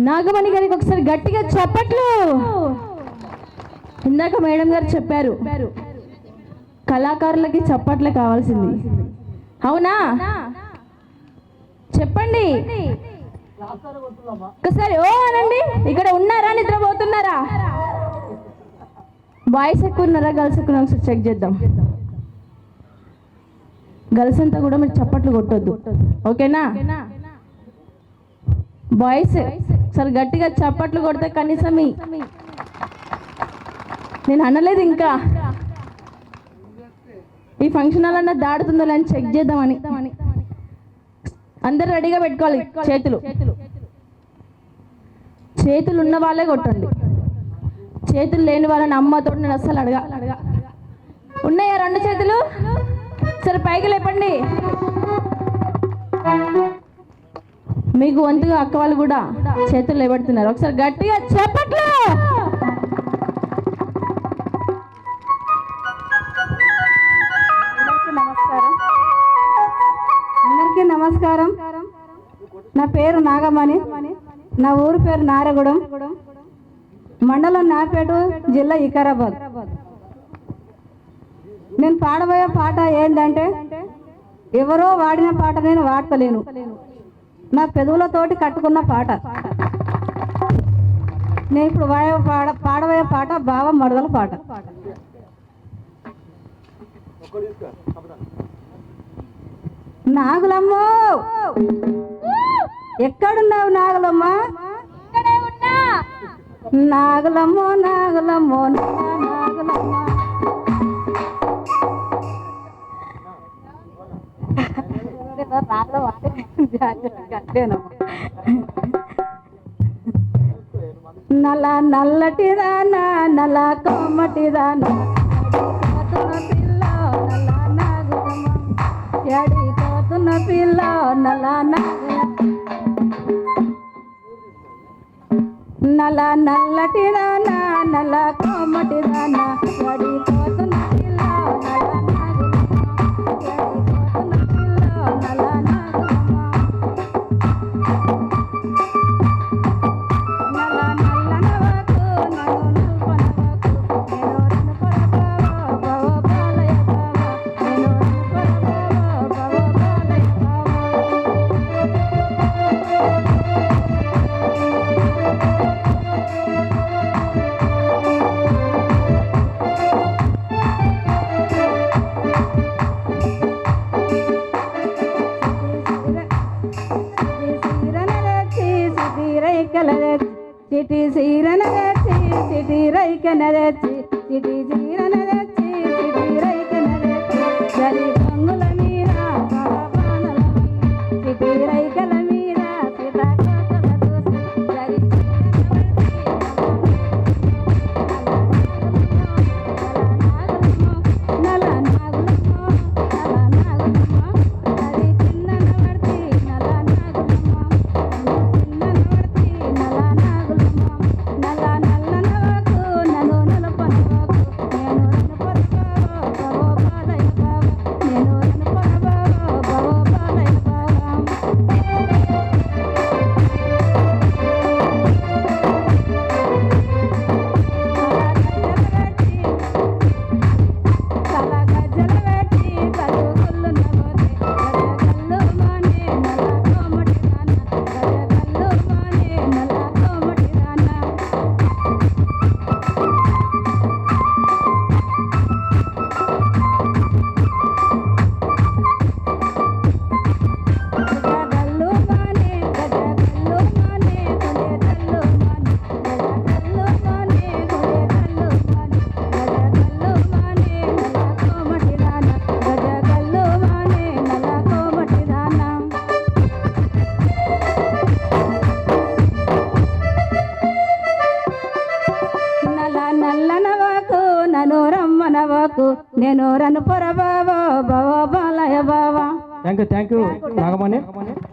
నాగమణి గారికి ఒకసారి గట్టిగా చప్పట్లు. ఇందాక మేడం గారు చెప్పారు కళాకారులకి చప్పట్లు కావాల్సింది, అవునా? చెప్పండి ఒకసారి ఓ అనండి. ఇక్కడ ఉన్నారా, నిద్రపోతున్నారా? బాయ్స్ ఎక్కువ ఉన్నారా, గర్ల్స్ ఎక్కువ? ఒకసారి చెక్ చేద్దాం. గర్ల్స్ అంతా కూడా మీరు చప్పట్లు కొట్టొద్దు, ఓకేనా? బాయ్స్ సరే గట్టిగా చప్పట్లు కొడితే కనీసం నేను అనలేదు ఇంకా ఈ ఫంక్షన్ హాల్ అన్న దాడుతుందో అని చెక్ చేద్దామని. అందరు రెడీగా పెట్టుకోవాలి చేతులు. చేతులు ఉన్న వాళ్ళే కొట్టండి, చేతులు లేని వాళ్ళని అమ్మతో నేను అస్సలు అడగా. ఉన్నాయా రెండు చేతులు? సరే పైకి లేపండి. మీకు వంతుగా అక్క వాళ్ళు కూడా చేతులు లేబడుతున్నారు, ఒకసారి గట్టిగా చప్పట్లు. అందరికీ నమస్కారం. నా పేరు నాగమణి, నా ఊరు పేరు నారగూడెం, మండలం నాపేట, జిల్లా వికారాబాద్. నేను పాడబోయే పాట ఏంటంటే ఎవరో వాడిన పాట నేను వాడతలేను, నా పెదవులతోటి కట్టుకున్న పాట. నేను ఇప్పుడు పాడబోయే పాట బావ మరదల పాట. నాగులమ్మో ఎక్కడున్నావు నాగులమ్మ? నాగులమ్మో నాగులమ్మో నాగులమ్మ. నల్ల నల్లటిదానా నల్ల కొమ్మటిదానా పిల్ల నల్ల నాగులమ్మ, ఎడి తోతున్న పిల్ల నల్ల నల్ల నల్లటిదానా నల్ల కొమ్మటిదానా, ఎడి తోతున్న పిల్ల నల్ల నాగులమ్మ, ఎడి తోతున్న పిల్ల నల్ల నాగులమ్మ. నల్ల నల్లనవకు నన్ను నల్పనవకు, నేను రనపరబావ భవ బాలయ బావ, నేను రనపరబావ భవ బాలయ బావ. చిటి సీరన తెచ్చి చిటి రైకన తెచ్చి, చిటి సీరన తెచ్చి చిటి రైకన తెచ్చి, చలి రంగుల మీద బాణల చిటి రైకల మీద సీతాకోకల దూసి, చలి నల్ల నాగులమ్మ నల్ల నాగులమ్మ, అది చిన్నన పడితే నల్ల నాగులమ్మ, చిన్నన పడితే నల్ల నాగులమ్మ. నల్ల నల్లనవకు నన్ను నలుపనవకు, నేను రనపరబావ భవ బాలయ బావ, నేను రనపరబావ భవ బాలయ బావ. తల గజ్జలు పెట్టి కలుగుళ్ళు నవ్వుతే, గజగల్లు మానే నల్ల కోమటిదానా, గజగల్లు మానే నల్ల కోమటిదానా. గజగల్లు మానే గజగల్లు మానే కొలెదల్లు మానే, గజగల్లు మానే కొలెదల్లు మానే, గజగల్లు మానే నల్ల కోమటిదానా, గజగల్లు మానే నల్ల కోమటిదానా. నల్ల నల్లనవకు నన్ను రమ్మనవకు, నేను రనుపరబావ భవ బాలయ బావ. Thank you Nagamani.